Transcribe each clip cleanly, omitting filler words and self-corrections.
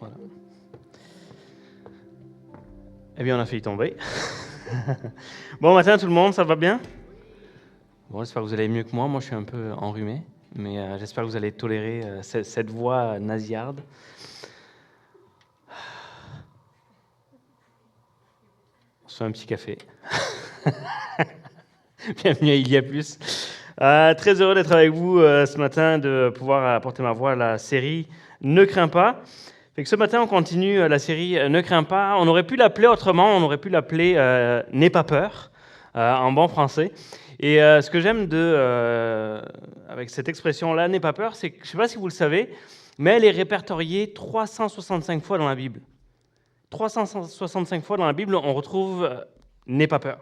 Voilà. Eh bien, on a failli tomber. Bon matin tout le monde, ça va bien? Bon, j'espère que vous allez mieux que moi. Moi, je suis un peu enrhumé, mais j'espère que vous allez tolérer cette voix nasillarde. On se fait un petit café. Bienvenue à Il y a plus. Très heureux d'être avec vous ce matin, de pouvoir apporter ma voix à la série Ne crains pas. Fait que ce matin, on continue la série Ne crains pas. On aurait pu l'appeler autrement, on aurait pu l'appeler N'aie pas peur, en bon français. Et ce que j'aime avec cette expression-là, N'aie pas peur, c'est que, je ne sais pas si vous le savez, mais elle est répertoriée 365 fois dans la Bible. 365 fois dans la Bible, on retrouve N'aie pas peur.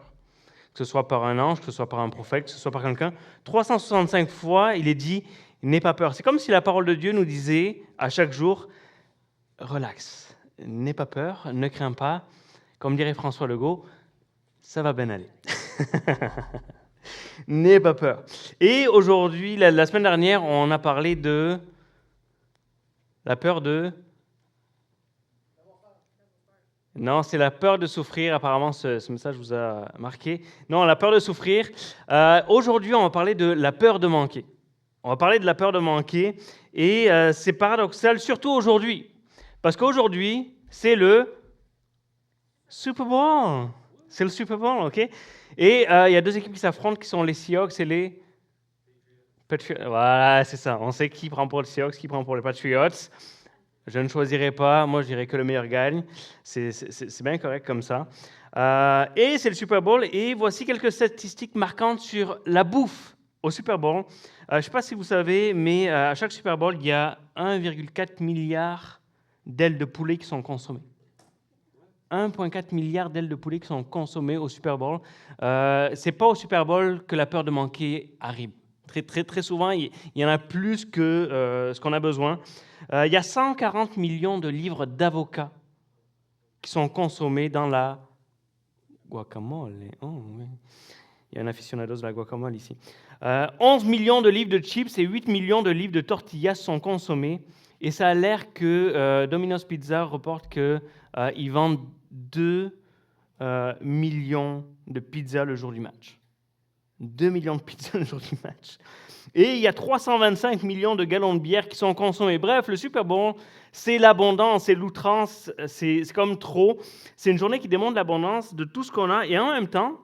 Que ce soit par un ange, que ce soit par un prophète, que ce soit par quelqu'un. 365 fois, il est dit N'aie pas peur. C'est comme si la parole de Dieu nous disait à chaque jour, relax, n'aie pas peur, ne crains pas. Comme dirait François Legault, ça va bien aller. N'aie pas peur. Et aujourd'hui, la semaine dernière, on a parlé de la peur de... Non, c'est la peur de souffrir. Apparemment, ce message vous a marqué. Non, la peur de souffrir. Aujourd'hui, on va parler de la peur de manquer. On va parler de la peur de manquer. Et c'est paradoxal, surtout aujourd'hui. Parce qu'aujourd'hui, c'est le Super Bowl. C'est le Super Bowl, OK? Et il y a deux équipes qui s'affrontent, qui sont les Seahawks et les Patriots. Voilà, c'est ça. On sait qui prend pour les Seahawks, qui prend pour les Patriots. Je ne choisirai pas. Moi, je dirais que le meilleur gagne. C'est bien correct comme ça. Et c'est le Super Bowl. Et voici quelques statistiques marquantes sur la bouffe au Super Bowl. Je ne sais pas si vous savez, mais à chaque Super Bowl, il y a 1,4 milliard d'ailes de poulet qui sont consommées. 1,4 milliard d'ailes de poulet qui sont consommées au Super Bowl. Ce n'est pas au Super Bowl que la peur de manquer arrive. Très souvent, il y en a plus que ce qu'on a besoin. Il y a 140 millions de livres d'avocats qui sont consommés dans la guacamole. Oh, oui. Il y a un aficionado de la guacamole ici. 11 millions de livres de chips et 8 millions de livres de tortillas sont consommés. Et ça a l'air que Domino's Pizza reporte qu'ils vendent 2 millions de pizzas le jour du match. 2 millions de pizzas le jour du match. Et il y a 325 millions de gallons de bière qui sont consommés. Bref, le Super Bowl, c'est l'abondance, c'est l'outrance, c'est comme trop. C'est une journée qui démontre l'abondance de tout ce qu'on a. Et en même temps,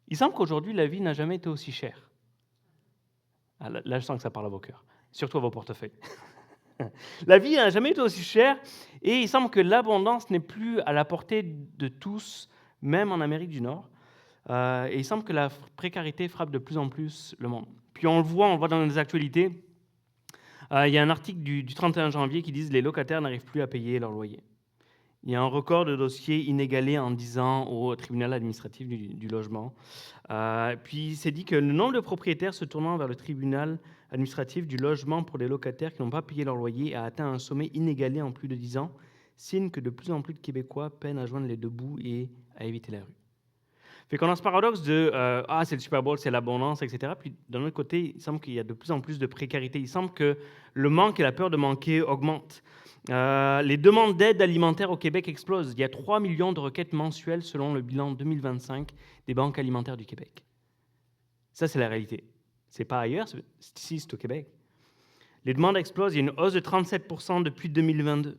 il semble qu'aujourd'hui, la vie n'a jamais été aussi chère. Ah, là, je sens que ça parle à vos cœurs, surtout à vos portefeuilles. La vie n'a jamais été aussi chère et il semble que l'abondance n'est plus à la portée de tous, même en Amérique du Nord. Et il semble que la précarité frappe de plus en plus le monde. Puis on le voit dans les actualités. Il y a un article du 31 janvier qui dit que les locataires n'arrivent plus à payer leur loyer. Il y a un record de dossiers inégalé en 10 ans au tribunal administratif du logement. Puis c'est dit que le nombre de propriétaires se tournant vers le tribunal administratif du logement pour les locataires qui n'ont pas payé leur loyer a atteint un sommet inégalé en plus de 10 ans, signe que de plus en plus de Québécois peinent à joindre les deux bouts et à éviter la rue. Fait qu'on a ce paradoxe de c'est le Super Bowl, c'est l'abondance, etc. Puis d'un autre côté, il semble qu'il y a de plus en plus de précarité. Il semble que le manque et la peur de manquer augmentent. Les demandes d'aide alimentaire au Québec explosent. Il y a 3 millions de requêtes mensuelles selon le bilan 2025 des banques alimentaires du Québec. Ça, c'est la réalité. C'est pas ailleurs, c'est ici, c'est au Québec. Les demandes explosent. Il y a une hausse de 37% depuis 2022.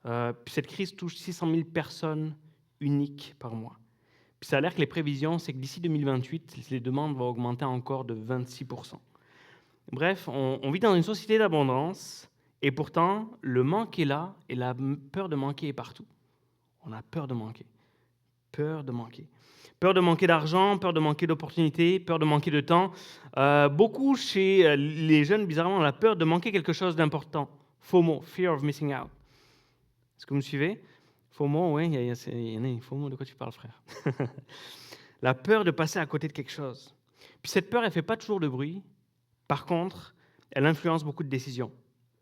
Puis cette crise touche 600 000 personnes uniques par mois. Puis ça a l'air que les prévisions, c'est que d'ici 2028, les demandes vont augmenter encore de 26%. Bref, on vit dans une société d'abondance, et pourtant, le manque est là, et la peur de manquer est partout. On a peur de manquer. Peur de manquer. Peur de manquer d'argent, peur de manquer d'opportunités, peur de manquer de temps. Beaucoup chez les jeunes, bizarrement, ont la peur de manquer quelque chose d'important. FOMO, Fear of Missing Out. Est-ce que vous me suivez? FOMO, oui, il y en a une FOMO, de quoi tu parles, frère? La peur de passer à côté de quelque chose. Puis cette peur, elle ne fait pas toujours de bruit. Par contre, elle influence beaucoup de décisions.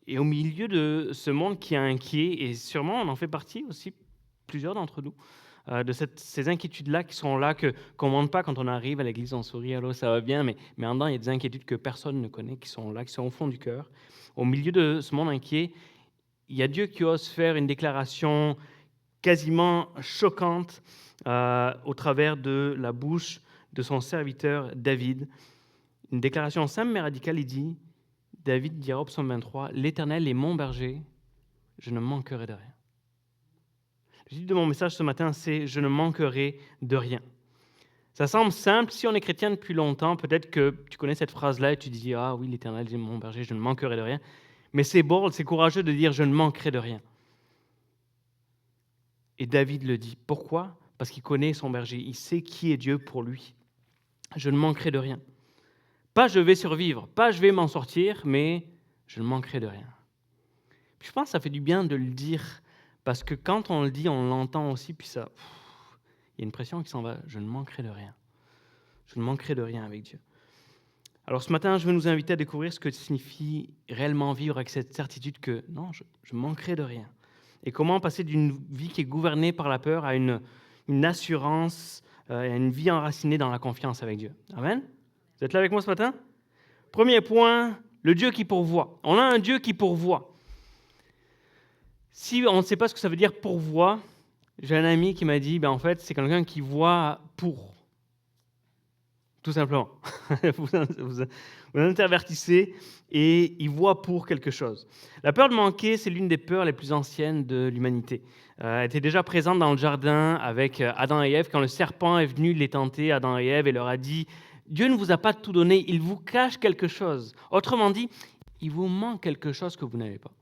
Et au milieu de ce monde qui est inquiet, et sûrement on en fait partie aussi, plusieurs d'entre nous, de ces inquiétudes-là qui sont là, qu'on ne montre pas quand on arrive à l'église, on sourit, allô, ça va bien, mais en dedans, il y a des inquiétudes que personne ne connaît, qui sont là, qui sont au fond du cœur. Au milieu de ce monde inquiet, il y a Dieu qui ose faire une déclaration quasiment choquante au travers de la bouche de son serviteur David. Une déclaration simple mais radicale, il dit, David dira au psaume 23, « L'Éternel est mon berger, je ne manquerai de rien. » Le titre de mon message ce matin, c'est « Je ne manquerai de rien ». Ça semble simple, si on est chrétien depuis longtemps, peut-être que tu connais cette phrase-là et tu dis « Ah oui, l'Éternel est mon berger, je ne manquerai de rien ». Mais c'est bold, c'est courageux de dire « Je ne manquerai de rien ». Et David le dit. Pourquoi ? Parce qu'il connaît son berger, il sait qui est Dieu pour lui. Je ne manquerai de rien. Pas je vais survivre, pas je vais m'en sortir, mais je ne manquerai de rien. Puis je pense que ça fait du bien de le dire, parce que quand on le dit, on l'entend aussi, puis ça, il y a une pression qui s'en va. Je ne manquerai de rien. Je ne manquerai de rien avec Dieu. Alors ce matin, je veux nous inviter à découvrir ce que signifie réellement vivre avec cette certitude que non, je manquerai de rien. Et comment passer d'une vie qui est gouvernée par la peur à une assurance, à une vie enracinée dans la confiance avec Dieu. Amen. Vous êtes là avec moi ce matin? Premier point, le Dieu qui pourvoit. On a un Dieu qui pourvoit. Si on ne sait pas ce que ça veut dire pourvoit, j'ai un ami qui m'a dit, en fait, c'est quelqu'un qui voit pour. Tout simplement. vous intervertissez et il voit pour quelque chose. La peur de manquer, c'est l'une des peurs les plus anciennes de l'humanité. Elle était déjà présente dans le jardin avec Adam et Ève, quand le serpent est venu les tenter, Adam et Ève, et leur a dit « Dieu ne vous a pas tout donné, il vous cache quelque chose. » Autrement dit, il vous manque quelque chose que vous n'avez pas.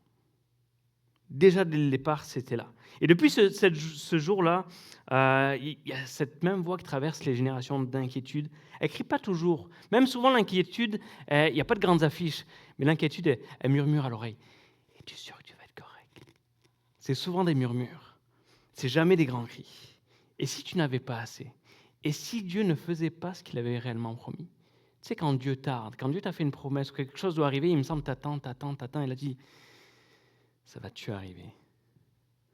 Déjà dès le départ, c'était là. Et depuis ce jour-là, il y a cette même voix qui traverse les générations d'inquiétude. Elle ne crie pas toujours. Même souvent, l'inquiétude, il n'y a pas de grandes affiches, mais l'inquiétude, elle murmure à l'oreille. « Es-tu sûr que tu vas être correct ?» C'est souvent des murmures. C'est jamais des grands cris. Et si tu n'avais pas assez? Et si Dieu ne faisait pas ce qu'il avait réellement promis? Tu sais, quand Dieu tarde, quand Dieu t'a fait une promesse, quelque chose doit arriver, il me semble, t'attends, il a dit, ça va-tu arriver?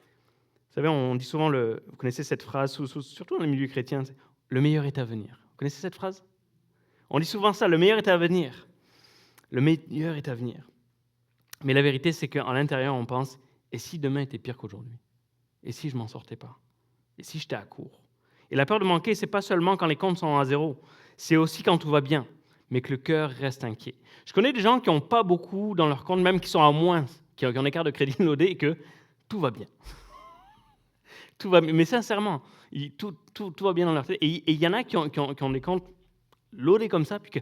Vous savez, on dit souvent, vous connaissez cette phrase, surtout dans les milieux chrétiens, le meilleur est à venir. Vous connaissez cette phrase? On dit souvent ça, le meilleur est à venir. Le meilleur est à venir. Mais la vérité, c'est qu'à l'intérieur, on pense, et si demain était pire qu'aujourd'hui? Et si je m'en sortais pas? Et si j'étais à court? Et la peur de manquer, c'est pas seulement quand les comptes sont à zéro, c'est aussi quand tout va bien, mais que le cœur reste inquiet. Je connais des gens qui n'ont pas beaucoup dans leur compte, même qui sont à moins, qui ont un écart de crédit loadé, et que tout va bien. Tout va bien. Mais sincèrement, tout va bien dans leur tête. Et il y en a qui ont des comptes loadés comme ça, puis que...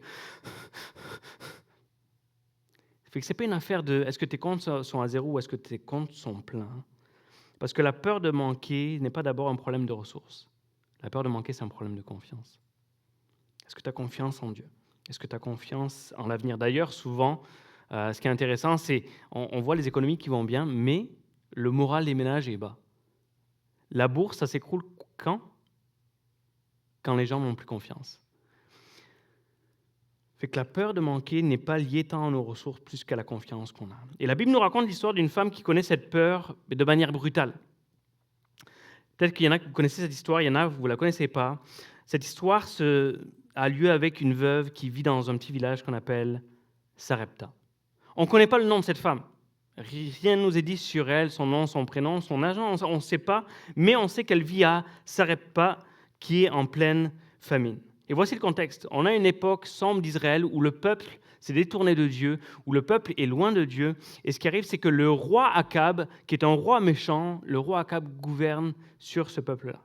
Fait que ce n'est pas une affaire de est-ce que tes comptes sont à zéro ou est-ce que tes comptes sont pleins. Parce que la peur de manquer n'est pas d'abord un problème de ressources. La peur de manquer, c'est un problème de confiance. Est-ce que tu as confiance en Dieu? Est-ce que tu as confiance en l'avenir? D'ailleurs, souvent, ce qui est intéressant, c'est on voit les économies qui vont bien, mais le moral des ménages est bas. La bourse, ça s'écroule quand? Quand les gens n'ont plus confiance. Fait que la peur de manquer n'est pas liée tant à nos ressources plus qu'à la confiance qu'on a. Et la Bible nous raconte l'histoire d'une femme qui connaît cette peur de manière brutale. Peut-être qu'il y en a qui connaissez cette histoire, il y en a vous ne la connaissez pas. Cette histoire a lieu avec une veuve qui vit dans un petit village qu'on appelle Sarepta. On ne connaît pas le nom de cette femme. Rien ne nous est dit sur elle, son nom, son prénom, son âge, on ne sait pas, mais on sait qu'elle vit à Sarepta, qui est en pleine famine. Et voici le contexte. On a une époque sombre d'Israël où le peuple s'est détourné de Dieu, où le peuple est loin de Dieu. Et ce qui arrive, c'est que le roi Akab, qui est un roi méchant, le roi Akab gouverne sur ce peuple-là.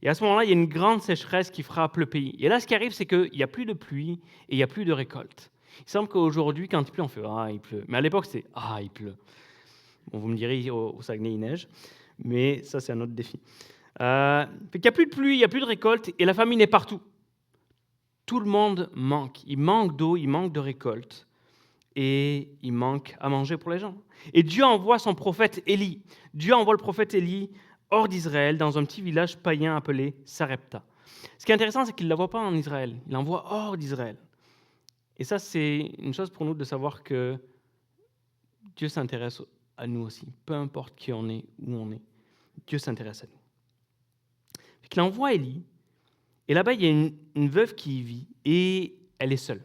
Et à ce moment-là, il y a une grande sécheresse qui frappe le pays. Et là, ce qui arrive, c'est qu'il n'y a plus de pluie et il n'y a plus de récolte. Il semble qu'aujourd'hui, quand il pleut, on fait « Ah, il pleut ». Mais à l'époque, c'était « Ah, il pleut ». Bon, vous me direz, au Saguenay, il neige. Mais ça, c'est un autre défi. Il n'y a plus de pluie, il n'y a plus de récolte et la famine est partout. Tout le monde manque. Il manque d'eau, il manque de récolte et il manque à manger pour les gens. Et Dieu envoie son prophète Élie. Dieu envoie le prophète Élie hors d'Israël, dans un petit village païen appelé Sarepta. Ce qui est intéressant, c'est qu'il ne l'envoie pas en Israël, il l'envoie hors d'Israël. Et ça, c'est une chose pour nous de savoir que Dieu s'intéresse à nous aussi. Peu importe qui on est, où on est, Dieu s'intéresse à nous. Il envoie Élie. Et là-bas, il y a une veuve qui y vit et elle est seule.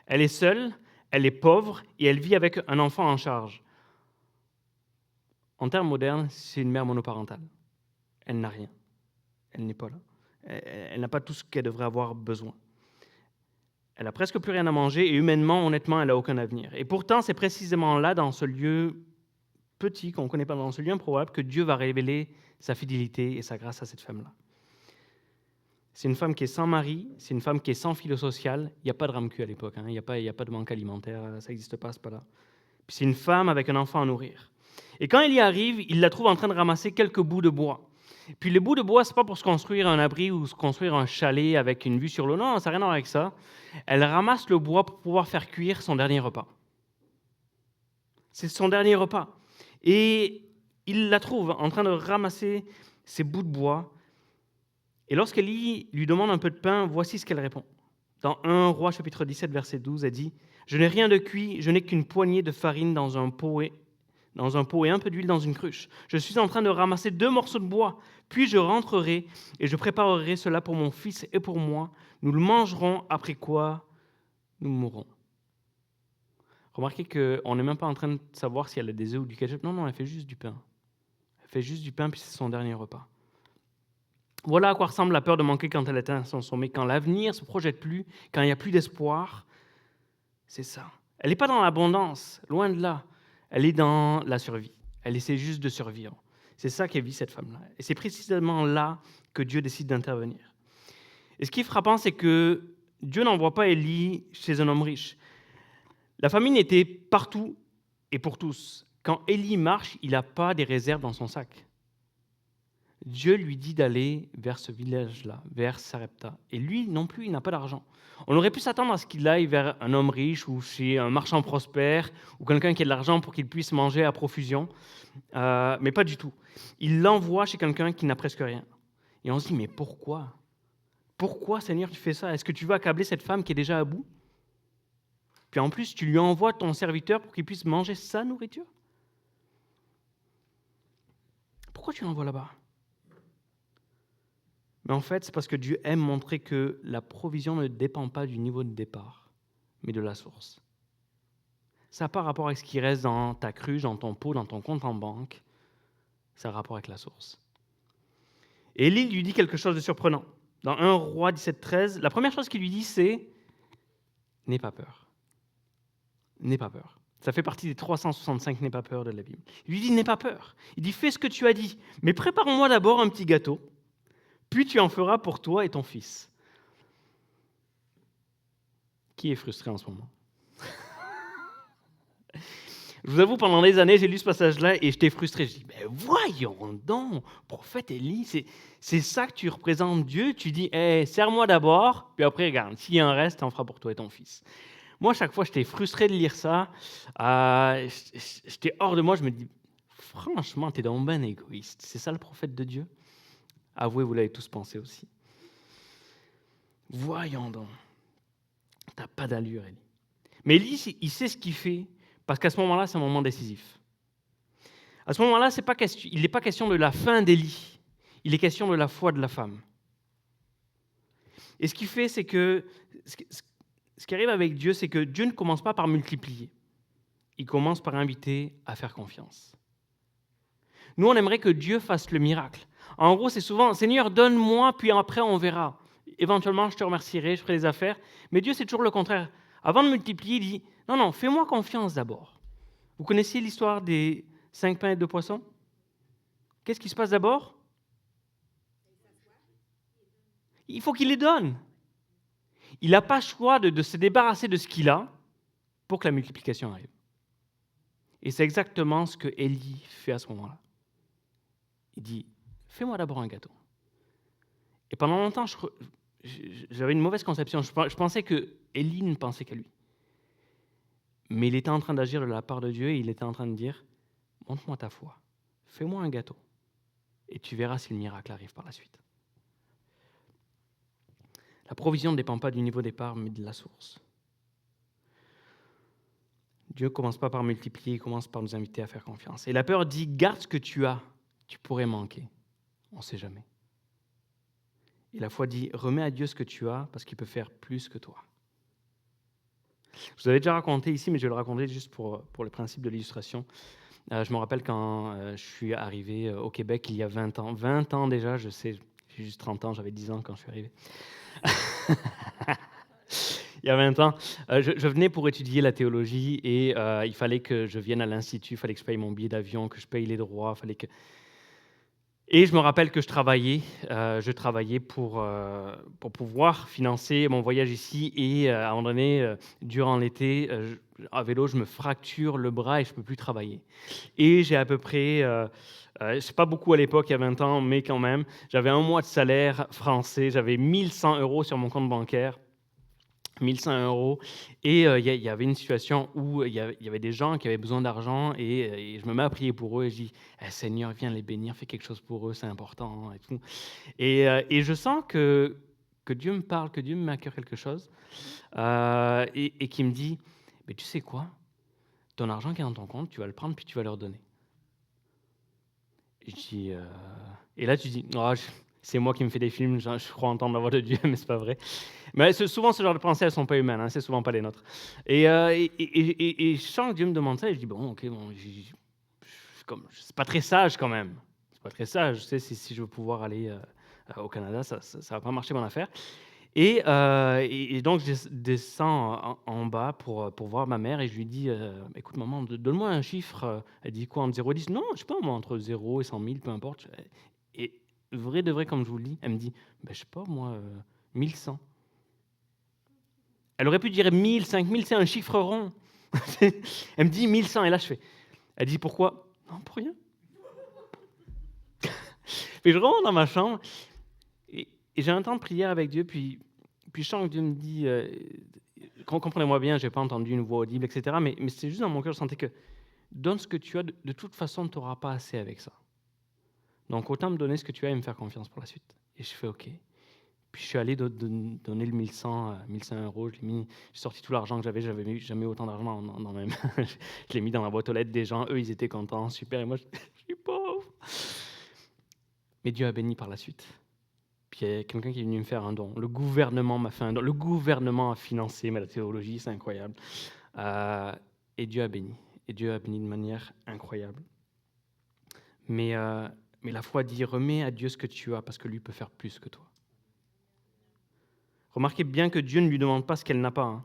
Elle est seule, elle est pauvre et elle vit avec un enfant en charge. en termes modernes, c'est une mère monoparentale. Elle n'a rien. Elle n'est pas là. Elle n'a pas tout ce qu'elle devrait avoir besoin. Elle a presque plus rien à manger et humainement, honnêtement, elle n'a aucun avenir. Et pourtant, c'est précisément là, dans ce lieu petit qu'on ne connaît pas, dans ce lieu improbable, que Dieu va révéler sa fidélité et sa grâce à cette femme-là. C'est une femme qui est sans mari, c'est une femme qui est sans filet social. Il n'y a pas de rame-cul à l'époque, il n'y a pas de manque alimentaire, ça n'existe pas, c'est pas là. Puis c'est une femme avec un enfant à nourrir. Et quand il y arrive, il la trouve en train de ramasser quelques bouts de bois. Puis les bouts de bois, ce n'est pas pour se construire un abri ou se construire un chalet avec une vue sur l'eau. Non, ça n'a rien à voir avec ça. Elle ramasse le bois pour pouvoir faire cuire son dernier repas. C'est son dernier repas. Et il la trouve en train de ramasser ces bouts de bois. Et lorsqu'Élie lui demande un peu de pain, voici ce qu'elle répond. Dans 1 Roi chapitre 17, verset 12, elle dit « Je n'ai rien de cuit, je n'ai qu'une poignée de farine dans un pot et un peu d'huile dans une cruche. Je suis en train de ramasser 2 morceaux de bois, puis je rentrerai et je préparerai cela pour mon fils et pour moi. Nous le mangerons, après quoi nous mourrons. » Remarquez qu'on n'est même pas en train de savoir si elle a des œufs ou du ketchup. Non, elle fait juste du pain. Elle fait juste du pain, puis c'est son dernier repas. Voilà à quoi ressemble la peur de manquer quand elle atteint son sommet, quand l'avenir ne se projette plus, quand il n'y a plus d'espoir. C'est ça. Elle n'est pas dans l'abondance, loin de là. Elle est dans la survie. Elle essaie juste de survivre. C'est ça qu'elle vit, cette femme-là. Et c'est précisément là que Dieu décide d'intervenir. Et ce qui est frappant, c'est que Dieu n'envoie pas Élie chez un homme riche. La famine était partout et pour tous. Quand Élie marche, il n'a pas des réserves dans son sac. Dieu lui dit d'aller vers ce village-là, vers Sarepta. Et lui non plus, il n'a pas d'argent. On aurait pu s'attendre à ce qu'il aille vers un homme riche ou chez un marchand prospère ou quelqu'un qui a de l'argent pour qu'il puisse manger à profusion, mais pas du tout. Il l'envoie chez quelqu'un qui n'a presque rien. Et on se dit, mais pourquoi ? Pourquoi, Seigneur, tu fais ça ? Est-ce que tu veux accabler cette femme qui est déjà à bout ? Puis en plus, tu lui envoies ton serviteur pour qu'il puisse manger sa nourriture ? Pourquoi tu l'envoies là-bas ? Mais en fait, c'est parce que Dieu aime montrer que la provision ne dépend pas du niveau de départ, mais de la source. Ça n'a pas rapport avec ce qui reste dans ta cruche, dans ton pot, dans ton compte en banque. Ça a rapport avec la source. Et Élie lui dit quelque chose de surprenant. Dans 1 Roi 17, 13, la première chose qu'il lui dit, c'est « N'aie pas peur. N'aie pas peur. » Ça fait partie des 365 « N'aie pas peur » de la Bible. Il lui dit « N'aie pas peur. » Il dit « Fais ce que tu as dit, mais prépare-moi d'abord un petit gâteau. » Puis tu en feras pour toi et ton fils. Qui est frustré en ce moment? Je vous avoue, pendant des années, j'ai lu ce passage-là et j'étais frustré. Je dis, mais voyons donc, prophète Élie, c'est ça que tu représentes Dieu? Tu dis, hey, sers-moi d'abord, puis après, regarde, s'il y a un reste, t'en feras pour toi et ton fils. Moi, chaque fois, j'étais frustré de lire ça. J'étais hors de moi. Je me dis, franchement, t'es donc ben égoïste. C'est ça le prophète de Dieu? Avouez, vous l'avez tous pensé aussi. Voyons donc. T'as pas d'allure, Élie. Mais Élie, il sait ce qu'il fait, parce qu'à ce moment-là, c'est un moment décisif. À ce moment-là, il n'est pas question de la fin d'Élie, il est question de la foi de la femme. Et ce qu'il fait, c'est que, ce qui arrive avec Dieu, c'est que Dieu ne commence pas par multiplier, il commence par inviter à faire confiance. Nous, on aimerait que Dieu fasse le miracle. En gros, c'est souvent, Seigneur, donne-moi, puis après on verra. Éventuellement, je te remercierai, je ferai les affaires. Mais Dieu, c'est toujours le contraire. Avant de multiplier, il dit, non, fais-moi confiance d'abord. Vous connaissez l'histoire des 5 pains et 2 poissons? Qu'est-ce qui se passe d'abord? Il faut qu'il les donne. Il n'a pas le choix de se débarrasser de ce qu'il a pour que la multiplication arrive. Et c'est exactement ce que Élie fait à ce moment-là. Il dit, fais-moi d'abord un gâteau. Et pendant longtemps, j'avais une mauvaise conception. Je pensais que Élie ne pensait qu'à lui. Mais il était en train d'agir de la part de Dieu et il était en train de dire, montre-moi ta foi, fais-moi un gâteau et tu verras si le miracle arrive par la suite. La provision ne dépend pas du niveau départ, mais de la source. Dieu ne commence pas par multiplier, il commence par nous inviter à faire confiance. Et la peur dit, garde ce que tu as, tu pourrais manquer. On ne sait jamais. Et la foi dit, remets à Dieu ce que tu as, parce qu'il peut faire plus que toi. Je vous avais déjà raconté ici, mais je vais le raconter juste pour le principe de l'illustration. Je me rappelle quand je suis arrivé au Québec il y a 20 ans. 20 ans déjà, je sais, j'ai juste 30 ans, j'avais 10 ans quand je suis arrivé. Il y a 20 ans, je venais pour étudier la théologie et il fallait que je vienne à l'Institut, il fallait que je paye mon billet d'avion, que je paye les droits, fallait que... Et je me rappelle que je travaillais pour pouvoir financer mon voyage ici et à un moment donné, durant l'été, à vélo, je me fracture le bras et je ne peux plus travailler. Et j'ai à peu près, c'est pas beaucoup à l'époque, il y a 20 ans, mais quand même, j'avais un mois de salaire français, j'avais 1100 € sur mon compte bancaire. 1100 €. Et il y avait une situation où il y avait des gens qui avaient besoin d'argent et je me mets à prier pour eux et je dis: «Eh Seigneur, viens les bénir, fais quelque chose pour eux, c'est important et tout». Et je sens que Dieu me parle, que Dieu me met à cœur quelque chose, et qui me dit: «Mais tu sais quoi? Ton argent qui est dans ton compte, tu vas le prendre puis tu vas leur donner». Et je dis, et là tu dis: «Oh, c'est moi qui me fais des films, je crois entendre la voix de Dieu, mais c'est pas vrai». Mais souvent, ce genre de pensées, elles ne sont pas humaines, hein, c'est souvent pas les nôtres. Et je sens que Dieu me demande ça, et je dis: «Bon, OK, bon, c'est pas très sage quand même. C'est pas très sage, tu sais, si je veux pouvoir aller au Canada, ça va pas marcher mon affaire». Et donc, je descends en bas pour voir ma mère et je lui dis: «Écoute, maman, donne-moi un chiffre». Elle dit: «Quoi, entre 0 et 10?» «Non, je sais pas, moi, entre 0 et 100 000, peu importe». Et vrai de vrai, comme je vous le dis, elle me dit: «Ben, je sais pas, moi, 1100». Elle aurait pu dire 1000, 5000, c'est un chiffre rond. Elle me dit 1100 et là je fais. Elle dit: «Pourquoi?» «Non, pour rien». Et je rentre dans ma chambre et j'ai un temps de prière avec Dieu, puis je sens que Dieu me dit, comprenez-moi bien, j'ai pas entendu une voix audible, et cetera, mais c'est juste dans mon cœur, je sentais que: «Donne ce que tu as, de toute façon, tu n'auras pas assez avec ça. Donc autant me donner ce que tu as et me faire confiance pour la suite». Et je fais: «OK». Puis je suis allé donner le 1100, 1100 €. J'ai sorti tout l'argent que j'avais jamais eu autant d'argent dans mes mains. Je l'ai mis dans la boîte aux lettres des gens. Eux, ils étaient contents, super. Et moi, je suis pauvre. Mais Dieu a béni par la suite. Puis il y a quelqu'un qui est venu me faire un don. Le gouvernement m'a fait un don. Le gouvernement a financé la théologie, c'est incroyable. Et Dieu a béni. Et Dieu a béni de manière incroyable. Mais la foi dit: remets à Dieu ce que tu as, parce que lui peut faire plus que toi. Remarquez bien que Dieu ne lui demande pas ce qu'elle n'a pas. Hein.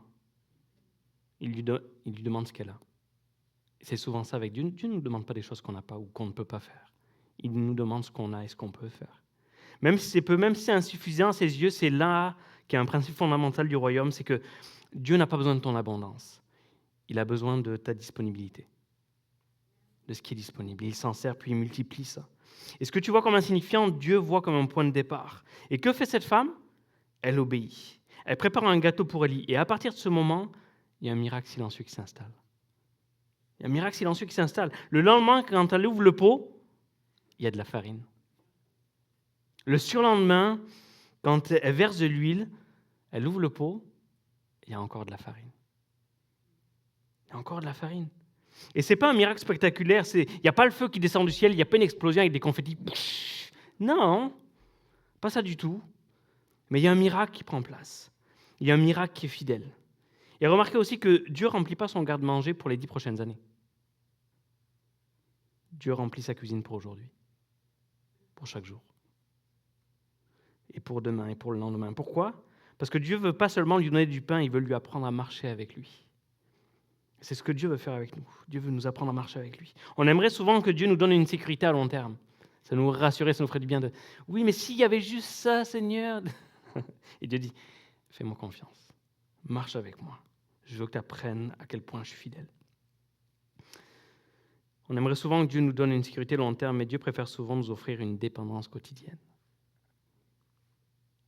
Il lui demande ce qu'elle a. Et c'est souvent ça avec Dieu. Dieu ne nous demande pas des choses qu'on n'a pas ou qu'on ne peut pas faire. Il nous demande ce qu'on a et ce qu'on peut faire. Même si c'est peu, même si c'est insuffisant à ses yeux, c'est là qu'il y a un principe fondamental du royaume, c'est que Dieu n'a pas besoin de ton abondance. Il a besoin de ta disponibilité, de ce qui est disponible. Il s'en sert, puis il multiplie ça. Et ce que tu vois comme insignifiant, Dieu voit comme un point de départ. Et que fait cette femme ? Elle obéit. Elle prépare un gâteau pour Élie. Et à partir de ce moment, il y a un miracle silencieux qui s'installe. Il y a un miracle silencieux qui s'installe. Le lendemain, quand elle ouvre le pot, il y a de la farine. Le surlendemain, quand elle verse de l'huile, elle ouvre le pot, il y a encore de la farine. Il y a encore de la farine. Et ce n'est pas un miracle spectaculaire. Il n'y a pas le feu qui descend du ciel, il n'y a pas une explosion avec des confettis. Non, pas ça du tout. Mais il y a un miracle qui prend place. Il y a un miracle qui est fidèle. Et remarquez aussi que Dieu ne remplit pas son garde-manger pour les 10 prochaines années. Dieu remplit sa cuisine pour aujourd'hui, pour chaque jour. Et pour demain, et pour le lendemain. Pourquoi ? Parce que Dieu ne veut pas seulement lui donner du pain, il veut lui apprendre à marcher avec lui. C'est ce que Dieu veut faire avec nous. Dieu veut nous apprendre à marcher avec lui. On aimerait souvent que Dieu nous donne une sécurité à long terme. Ça nous rassurerait, ça nous ferait du bien de... Oui, mais s'il y avait juste ça, Seigneur... Et Dieu dit, fais-moi confiance. Marche avec moi. Je veux que tu apprennes à quel point je suis fidèle. On aimerait souvent que Dieu nous donne une sécurité à long terme, mais Dieu préfère souvent nous offrir une dépendance quotidienne.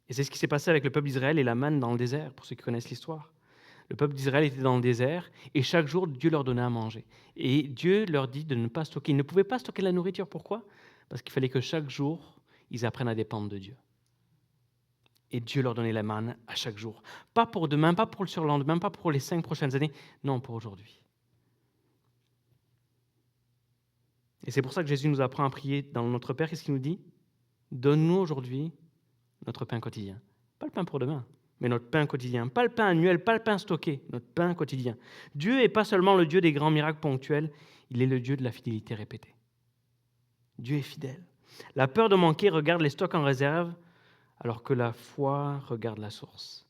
Et c'est ce qui s'est passé avec le peuple d'Israël et la manne dans le désert, pour ceux qui connaissent l'histoire. Le peuple d'Israël était dans le désert et chaque jour, Dieu leur donnait à manger. Et Dieu leur dit de ne pas stocker. Ils ne pouvaient pas stocker la nourriture. Pourquoi ? Parce qu'il fallait que chaque jour, ils apprennent à dépendre de Dieu. Et Dieu leur donnait la manne à chaque jour. Pas pour demain, pas pour le surlendemain, pas pour les 5 prochaines années. Non, pour aujourd'hui. Et c'est pour ça que Jésus nous apprend à prier dans notre Père. Qu'est-ce qu'il nous dit ? Donne-nous aujourd'hui notre pain quotidien. Pas le pain pour demain, mais notre pain quotidien. Pas le pain annuel, pas le pain stocké, notre pain quotidien. Dieu n'est pas seulement le Dieu des grands miracles ponctuels, Il est le Dieu de la fidélité répétée. Dieu est fidèle. La peur de manquer regarde les stocks en réserve, alors que la foi regarde la source.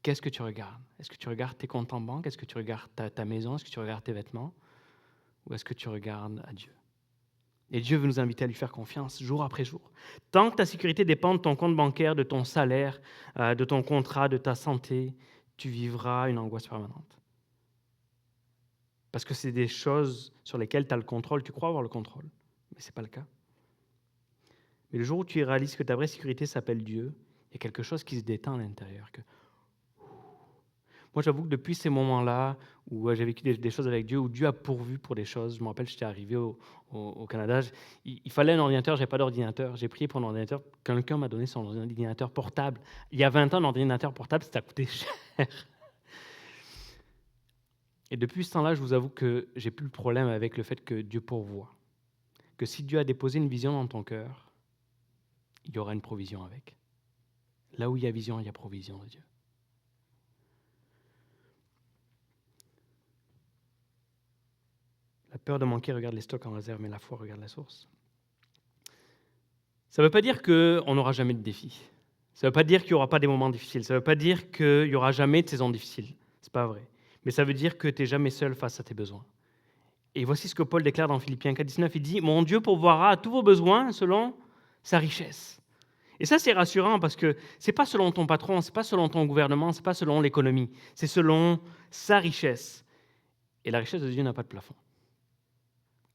Qu'est-ce que tu regardes? Est-ce que tu regardes tes comptes en banque? Est-ce que tu regardes ta maison? Est-ce que tu regardes tes vêtements? Ou est-ce que tu regardes à Dieu? Et Dieu veut nous inviter à lui faire confiance jour après jour. Tant que ta sécurité dépend de ton compte bancaire, de ton salaire, de ton contrat, de ta santé, tu vivras une angoisse permanente. Parce que c'est des choses sur lesquelles tu as le contrôle, tu crois avoir le contrôle, mais ce n'est pas le cas. Mais le jour où tu réalises que ta vraie sécurité s'appelle Dieu, il y a quelque chose qui se détend à l'intérieur. Moi, j'avoue que depuis ces moments-là, où j'ai vécu des choses avec Dieu, où Dieu a pourvu pour des choses, je me rappelle, j'étais arrivé au Canada, il fallait un ordinateur, je n'avais pas d'ordinateur, j'ai prié pour un ordinateur, quelqu'un m'a donné son ordinateur portable. Il y a 20 ans, l'ordinateur portable, ça coûtait cher. Et depuis ce temps-là, je vous avoue que j'ai plus le problème avec le fait que Dieu pourvoit. Que si Dieu a déposé une vision dans ton cœur, il y aura une provision avec. Là où il y a vision, il y a provision de Dieu. La peur de manquer regarde les stocks en réserve, mais la foi regarde la source. Ça ne veut pas dire qu'on n'aura jamais de défis. Ça ne veut pas dire qu'il n'y aura pas des moments difficiles. Ça ne veut pas dire qu'il n'y aura jamais de saisons difficiles. Ce n'est pas vrai. Mais ça veut dire que tu n'es jamais seul face à tes besoins. Et voici ce que Paul déclare dans Philippiens 4,19. Il dit « Mon Dieu pourvoira à tous vos besoins selon sa richesse. » Et ça, c'est rassurant parce que ce n'est pas selon ton patron, ce n'est pas selon ton gouvernement, ce n'est pas selon l'économie. C'est selon sa richesse. Et la richesse de Dieu n'a pas de plafond.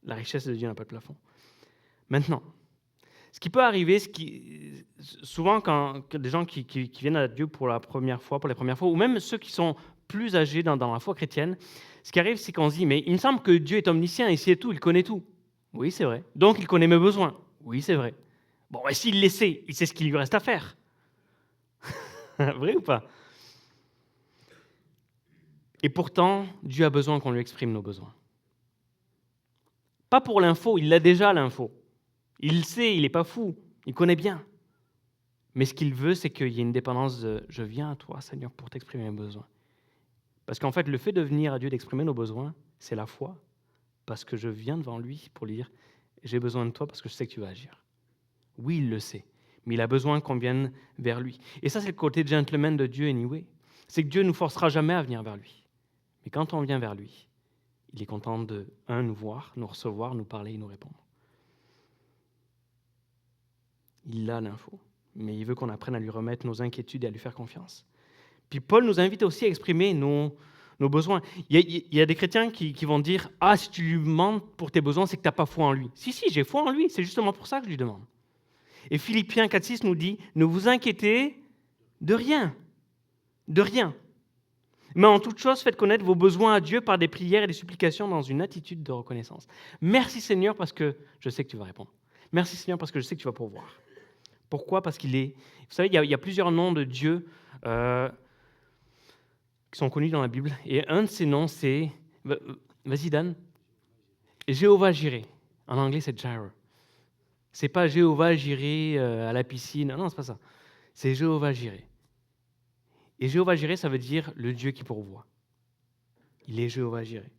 La richesse de Dieu n'a pas de plafond. Maintenant, ce qui peut arriver, souvent quand des gens qui viennent à Dieu pour les premières fois, ou même ceux qui sont plus âgés dans la foi chrétienne, ce qui arrive, c'est qu'on se dit, mais il me semble que Dieu est omniscient, il sait tout, il connaît tout. Oui, c'est vrai. Donc, il connaît mes besoins. Oui, c'est vrai. Bon, et s'il les sait, il sait ce qu'il lui reste à faire. Vrai ou pas? Et pourtant, Dieu a besoin qu'on lui exprime nos besoins. Pas pour l'info, il a déjà l'info. Il le sait, il n'est pas fou, il connaît bien. Mais ce qu'il veut, c'est qu'il y ait une dépendance de « je viens à toi, Seigneur, pour t'exprimer mes besoins ». Parce qu'en fait, le fait de venir à Dieu, d'exprimer nos besoins, c'est la foi. Parce que je viens devant lui pour lui dire « j'ai besoin de toi parce que je sais que tu vas agir ». Oui, il le sait, mais il a besoin qu'on vienne vers lui. Et ça, c'est le côté gentleman de Dieu anyway. C'est que Dieu ne nous forcera jamais à venir vers lui. Mais quand on vient vers lui, il est content de, nous voir, nous recevoir, nous parler et nous répondre. Il a l'info, mais il veut qu'on apprenne à lui remettre nos inquiétudes et à lui faire confiance. Puis Paul nous invite aussi à exprimer nos besoins. Il y a des chrétiens qui vont dire « Ah, si tu lui demandes pour tes besoins, c'est que tu n'as pas foi en lui. » Si, j'ai foi en lui, c'est justement pour ça que je lui demande. Et Philippiens 4,6 nous dit « Ne vous inquiétez de rien. De rien. Mais en toute chose, faites connaître vos besoins à Dieu par des prières et des supplications dans une attitude de reconnaissance. Merci Seigneur parce que je sais que tu vas répondre. Merci Seigneur parce que je sais que tu vas pourvoir. » Pourquoi? Parce qu'il est... Vous savez, il y a plusieurs noms de Dieu qui sont connus dans la Bible. Et un de ces noms, c'est... Vas-y, Dan. Jéhovah Jireh. En anglais, c'est Jireh. C'est pas Jéhovah Jireh à la piscine. Non, c'est pas ça. C'est Jéhovah Jireh. Et Jéhovah Jireh, ça veut dire le Dieu qui pourvoit. Il est Jéhovah Jireh.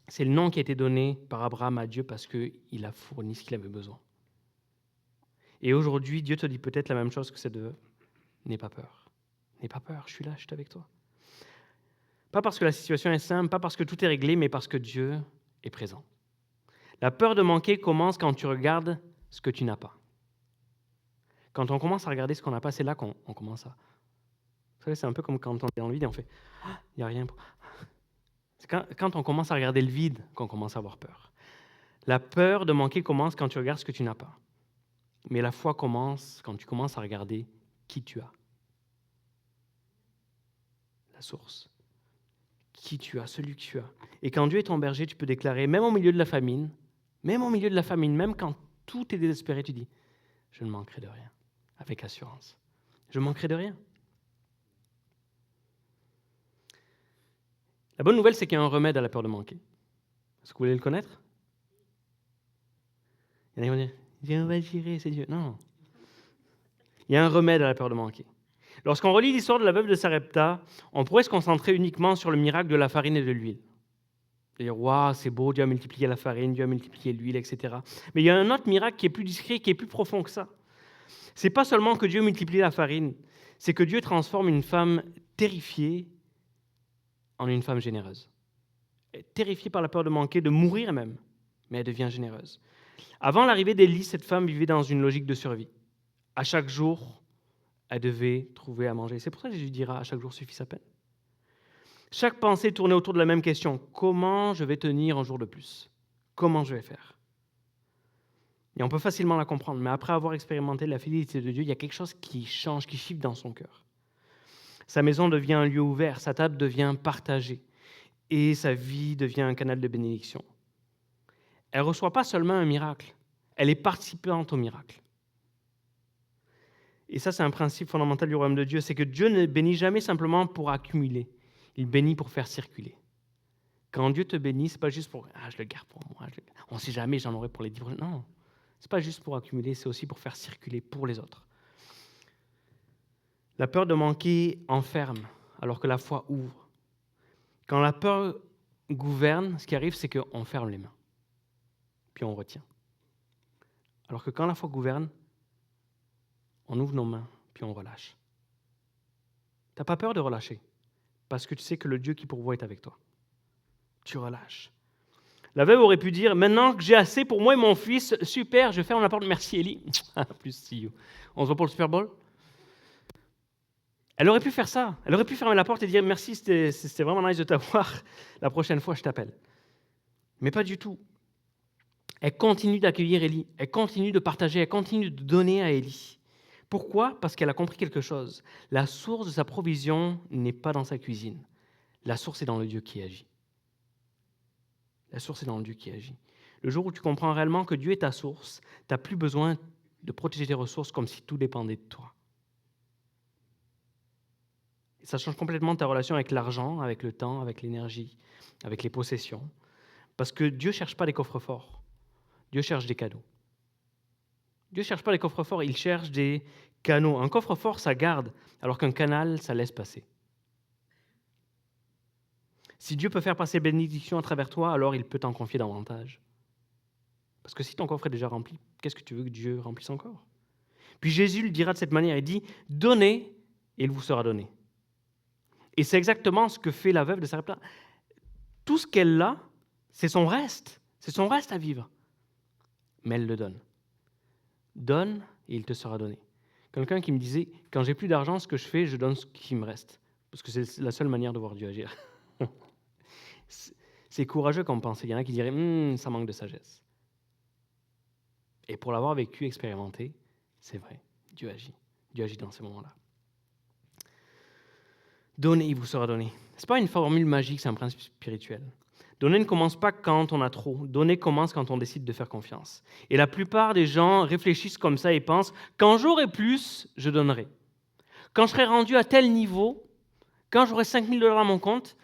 C'est le nom qui a été donné par Abraham à Dieu parce qu'il a fourni ce qu'il avait besoin. Et aujourd'hui, Dieu te dit peut-être la même chose que ces deux. N'aie pas peur. N'aie pas peur, je suis là, je suis avec toi. Pas parce que la situation est simple, pas parce que tout est réglé, mais parce que Dieu est présent. La peur de manquer commence quand tu regardes ce que tu n'as pas. Quand on commence à regarder ce qu'on n'a pas, c'est là qu'on commence à... Vous savez, c'est un peu comme quand on est dans le vide et on fait « Ah, il n'y a rien. » C'est quand on commence à regarder le vide qu'on commence à avoir peur. La peur de manquer commence quand tu regardes ce que tu n'as pas. Mais la foi commence quand tu commences à regarder qui tu as. La source. Qui tu as, celui que tu as. Et quand Dieu est ton berger, tu peux déclarer, même au milieu de la famine, même quand tout est désespéré, tu dis, je ne manquerai de rien, avec assurance. Je ne manquerai de rien. La bonne nouvelle, c'est qu'il y a un remède à la peur de manquer. Est-ce que vous voulez le connaître? Il y en a qui vont dire, Dieu va gérer, c'est Dieu. Non. Il y a un remède à la peur de manquer. Lorsqu'on relit l'histoire de la veuve de Sarepta, on pourrait se concentrer uniquement sur le miracle de la farine et de l'huile. Dire, waouh, c'est beau, Dieu a multiplié la farine, Dieu a multiplié l'huile, etc. Mais il y a un autre miracle qui est plus discret, qui est plus profond que ça. C'est pas seulement que Dieu multiplie la farine, c'est que Dieu transforme une femme terrifiée en une femme généreuse. Elle est terrifiée par la peur de manquer, de mourir même, mais elle devient généreuse. Avant l'arrivée d'Élie, cette femme vivait dans une logique de survie. À chaque jour, elle devait trouver à manger. C'est pour ça que Jésus dira, à chaque jour suffit sa peine. Chaque pensée tournait autour de la même question. Comment je vais tenir un jour de plus? Comment je vais faire? Et on peut facilement la comprendre, mais après avoir expérimenté la fidélité de Dieu, il y a quelque chose qui change, qui shift dans son cœur. Sa maison devient un lieu ouvert, sa table devient partagée, et sa vie devient un canal de bénédiction. Elle ne reçoit pas seulement un miracle, elle est participante au miracle. Et ça, c'est un principe fondamental du royaume de Dieu, c'est que Dieu ne bénit jamais simplement pour accumuler, il bénit pour faire circuler. Quand Dieu te bénit, ce n'est pas juste pour « je le garde pour moi, on ne sait jamais, j'en aurai pour les 10 prochaines. » Non, ce n'est pas juste pour accumuler, c'est aussi pour faire circuler pour les autres. La peur de manquer enferme, alors que la foi ouvre. Quand la peur gouverne, ce qui arrive, c'est qu'on ferme les mains, puis on retient. Alors que quand la foi gouverne, on ouvre nos mains, puis on relâche. Tu n'as pas peur de relâcher, parce que tu sais que le Dieu qui pourvoit est avec toi. Tu relâches. La veuve aurait pu dire, maintenant que j'ai assez pour moi et mon fils, super, je ferme la porte, merci Élie. Plus, see you. On se voit pour le Super Bowl. Elle aurait pu faire ça. Elle aurait pu fermer la porte et dire, merci, c'était vraiment nice de t'avoir. La prochaine fois, je t'appelle. Mais pas du tout. Elle continue d'accueillir Élie. Elle continue de partager. Elle continue de donner à Élie. Pourquoi? Parce qu'elle a compris quelque chose. La source de sa provision n'est pas dans sa cuisine. La source est dans le Dieu qui agit. La source est dans le Dieu qui agit. Le jour où tu comprends réellement que Dieu est ta source, tu n'as plus besoin de protéger tes ressources comme si tout dépendait de toi. Et ça change complètement ta relation avec l'argent, avec le temps, avec l'énergie, avec les possessions. Parce que Dieu ne cherche pas des coffres-forts. Dieu cherche des cadeaux. Dieu ne cherche pas des coffres-forts, il cherche des canaux. Un coffre-fort, ça garde, alors qu'un canal, ça laisse passer. Si Dieu peut faire passer bénédiction à travers toi, alors il peut t'en confier davantage. Parce que si ton coffre est déjà rempli, qu'est-ce que tu veux que Dieu remplisse encore? Puis Jésus le dira de cette manière, il dit « Donnez, et il vous sera donné ». Et c'est exactement ce que fait la veuve de Sarepta. Tout ce qu'elle a, c'est son reste à vivre. Mais elle le donne. Donne, et il te sera donné. Quelqu'un qui me disait « Quand j'ai plus d'argent, ce que je fais, je donne ce qui me reste. » Parce que c'est la seule manière de voir Dieu agir. C'est courageux comme pensée. Il y en a qui diraient « ça manque de sagesse ». Et pour l'avoir vécu, expérimenté, c'est vrai, Dieu agit. Dieu agit dans ces moments-là. Donnez, il vous sera donné. Ce n'est pas une formule magique, c'est un principe spirituel. Donner ne commence pas quand on a trop. Donner commence quand on décide de faire confiance. Et la plupart des gens réfléchissent comme ça et pensent « quand j'aurai plus, je donnerai. Quand je serai rendu à tel niveau, quand j'aurai 5 000 $ à mon compte,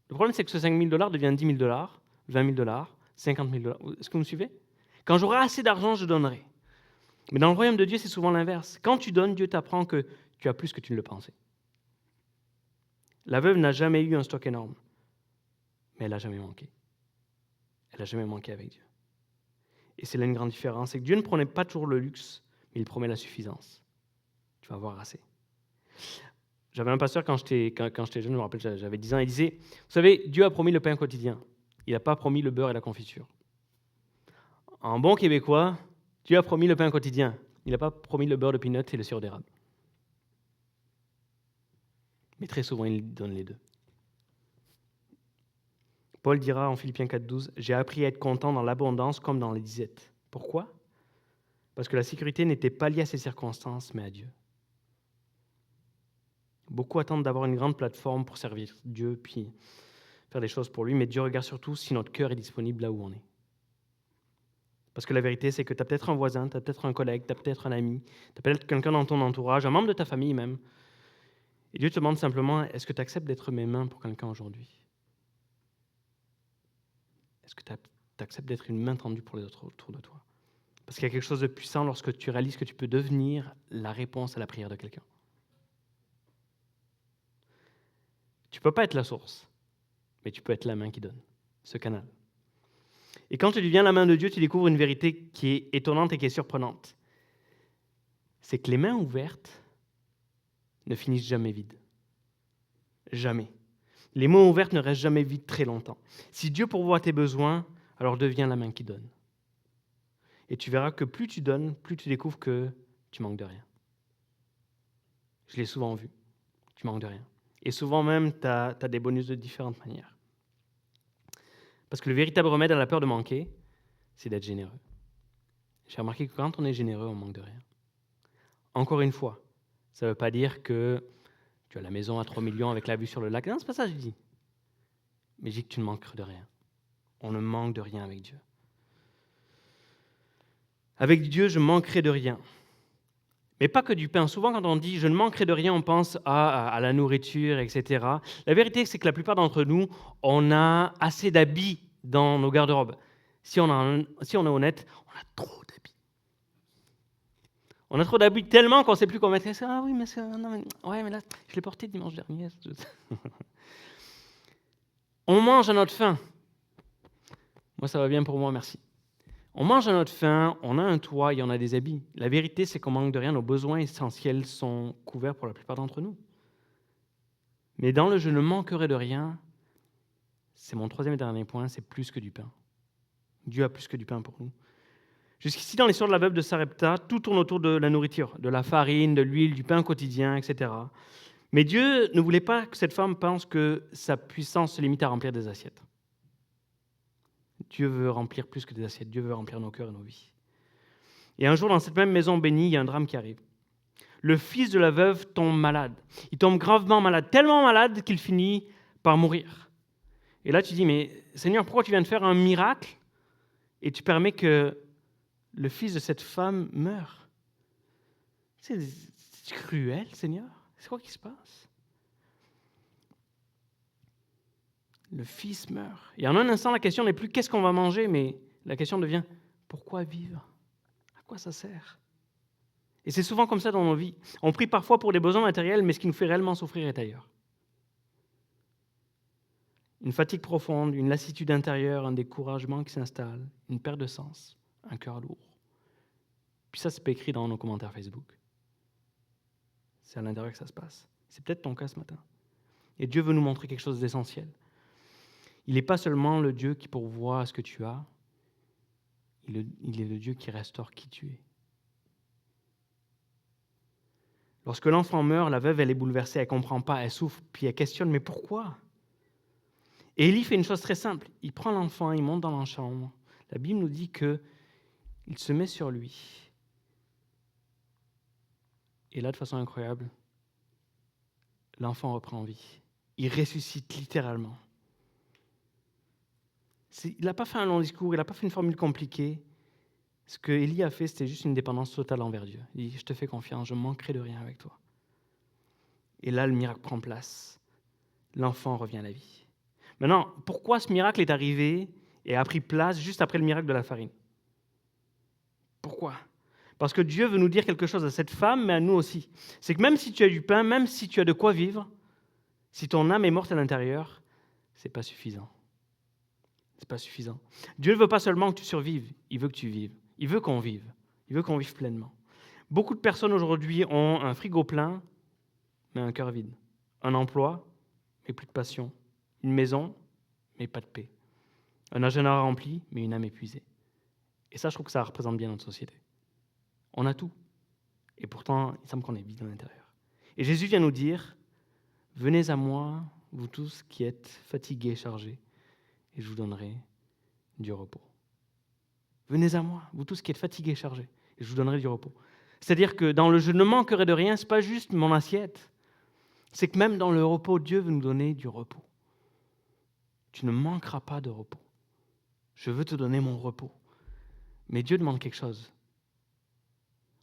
le problème c'est que ce 5 000 $ devient 10 000 $, 20 000 $, 50 000 $. Est-ce que vous me suivez? Quand j'aurai assez d'argent, je donnerai. Mais dans le royaume de Dieu, c'est souvent l'inverse. Quand tu donnes, Dieu t'apprend que tu as plus que tu ne le pensais. La veuve n'a jamais eu un stock énorme, mais elle n'a jamais manqué. Elle n'a jamais manqué avec Dieu. Et c'est là une grande différence, c'est que Dieu ne promet pas toujours le luxe, mais il promet la suffisance. Tu vas avoir assez. J'avais un pasteur quand j'étais jeune, je me rappelle, j'avais 10 ans, il disait, vous savez, Dieu a promis le pain quotidien. Il n'a pas promis le beurre et la confiture. En bon québécois, Dieu a promis le pain quotidien. Il n'a pas promis le beurre de peanut et le sirop d'érable. Mais très souvent, il donne les deux. Paul dira en Philippiens 4,12 « J'ai appris à être content dans l'abondance comme dans les disettes. » Pourquoi? Parce que la sécurité n'était pas liée à ces circonstances, mais à Dieu. Beaucoup attendent d'avoir une grande plateforme pour servir Dieu, puis faire des choses pour lui, mais Dieu regarde surtout si notre cœur est disponible là où on est. Parce que la vérité, c'est que tu as peut-être un voisin, tu as peut-être un collègue, tu as peut-être un ami, tu as peut-être quelqu'un dans ton entourage, un membre de ta famille même. Et Dieu te demande simplement, est-ce que tu acceptes d'être mes mains pour quelqu'un aujourd'hui? Est-ce que tu acceptes d'être une main tendue pour les autres autour de toi? Parce qu'il y a quelque chose de puissant lorsque tu réalises que tu peux devenir la réponse à la prière de quelqu'un. Tu ne peux pas être la source, mais tu peux être la main qui donne. ce canal. Et quand tu deviens la main de Dieu, tu découvres une vérité qui est étonnante et qui est surprenante. C'est que les mains ouvertes ne finissent jamais vides. Jamais. Les mains ouvertes ne restent jamais vides très longtemps. Si Dieu pourvoit tes besoins, alors deviens la main qui donne. Et tu verras que plus tu donnes, plus tu découvres que tu manques de rien. Je l'ai souvent vu. Tu manques de rien. Et souvent même, tu as des bonus de différentes manières. Parce que le véritable remède à la peur de manquer, c'est d'être généreux. J'ai remarqué que quand on est généreux, on manque de rien. Encore une fois, ça ne veut pas dire que tu as la maison à 3 millions avec la vue sur le lac. Non, c'est pas ça que je dis. Mais je dis que tu ne manques de rien. On ne manque de rien avec Dieu. Avec Dieu, je manquerai de rien. Mais pas que du pain. Souvent, quand on dit « je ne manquerai de rien », on pense à la nourriture, etc. La vérité, c'est que la plupart d'entre nous, on a assez d'habits dans nos garde-robes. Si on est honnête, on a trop d'habits. On a trop d'habits tellement qu'on ne sait plus quoi mettre. Ah oui, mais mais là, je l'ai porté dimanche dernier. On mange à notre faim. Moi, ça va bien pour moi, merci. On mange à notre faim, on a un toit et on a des habits. La vérité, c'est qu'on manque de rien. Nos besoins essentiels sont couverts pour la plupart d'entre nous. Mais dans le « je ne manquerai de rien », c'est mon troisième et dernier point, c'est plus que du pain. Dieu a plus que du pain pour nous. Jusqu'ici, dans l'histoire de la veuve de Sarepta, tout tourne autour de la nourriture, de la farine, de l'huile, du pain quotidien, etc. Mais Dieu ne voulait pas que cette femme pense que sa puissance se limite à remplir des assiettes. Dieu veut remplir plus que des assiettes. Dieu veut remplir nos cœurs et nos vies. Et un jour, dans cette même maison bénie, il y a un drame qui arrive. Le fils de la veuve tombe malade. Il tombe gravement malade, tellement malade qu'il finit par mourir. Et là, tu dis, mais Seigneur, pourquoi tu viens de faire un miracle et tu permets que le fils de cette femme meure? C'est cruel, Seigneur. C'est quoi qui se passe? Le fils meurt. Et en un instant, la question n'est plus qu'est-ce qu'on va manger, mais la question devient pourquoi vivre? À quoi ça sert? Et c'est souvent comme ça dans nos vies. On prie parfois pour des besoins matériels, mais ce qui nous fait réellement souffrir est ailleurs. Une fatigue profonde, une lassitude intérieure, un découragement qui s'installe, une perte de sens, un cœur lourd. Puis ça, c'est pas écrit dans nos commentaires Facebook. C'est à l'intérieur que ça se passe. C'est peut-être ton cas ce matin. Et Dieu veut nous montrer quelque chose d'essentiel. Il n'est pas seulement le Dieu qui pourvoit ce que tu as, il est le Dieu qui restaure qui tu es. Lorsque l'enfant meurt, la veuve, elle est bouleversée, elle ne comprend pas, elle souffre, puis elle questionne, mais pourquoi? Et Élie fait une chose très simple. Il prend l'enfant, il monte dans la chambre. La Bible nous dit qu'il se met sur lui. Et là, de façon incroyable, l'enfant reprend vie. Il ressuscite littéralement. Il n'a pas fait un long discours, il n'a pas fait une formule compliquée. Ce que Élie a fait, c'était juste une dépendance totale envers Dieu. Il dit, je te fais confiance, je ne manquerai de rien avec toi. Et là, le miracle prend place. L'enfant revient à la vie. Maintenant, pourquoi ce miracle est arrivé et a pris place juste après le miracle de la farine? Pourquoi? Parce que Dieu veut nous dire quelque chose à cette femme, mais à nous aussi. C'est que même si tu as du pain, même si tu as de quoi vivre, si ton âme est morte à l'intérieur, ce n'est pas suffisant. C'est pas suffisant. Dieu ne veut pas seulement que tu survives, il veut que tu vives. Il veut qu'on vive. Il veut qu'on vive pleinement. Beaucoup de personnes aujourd'hui ont un frigo plein, mais un cœur vide. Un emploi, mais plus de passion. Une maison, mais pas de paix. Un agenda rempli, mais une âme épuisée. Et ça, je trouve que ça représente bien notre société. On a tout. Et pourtant, il semble qu'on est vide à l'intérieur. Et Jésus vient nous dire, « Venez à moi, vous tous qui êtes fatigués et chargés, et je vous donnerai du repos. » Venez à moi, vous tous qui êtes fatigués et chargés, et je vous donnerai du repos. C'est-à-dire que dans le « je ne manquerai de rien », ce n'est pas juste mon assiette. C'est que même dans le repos, Dieu veut nous donner du repos. Tu ne manqueras pas de repos. Je veux te donner mon repos. Mais Dieu demande quelque chose.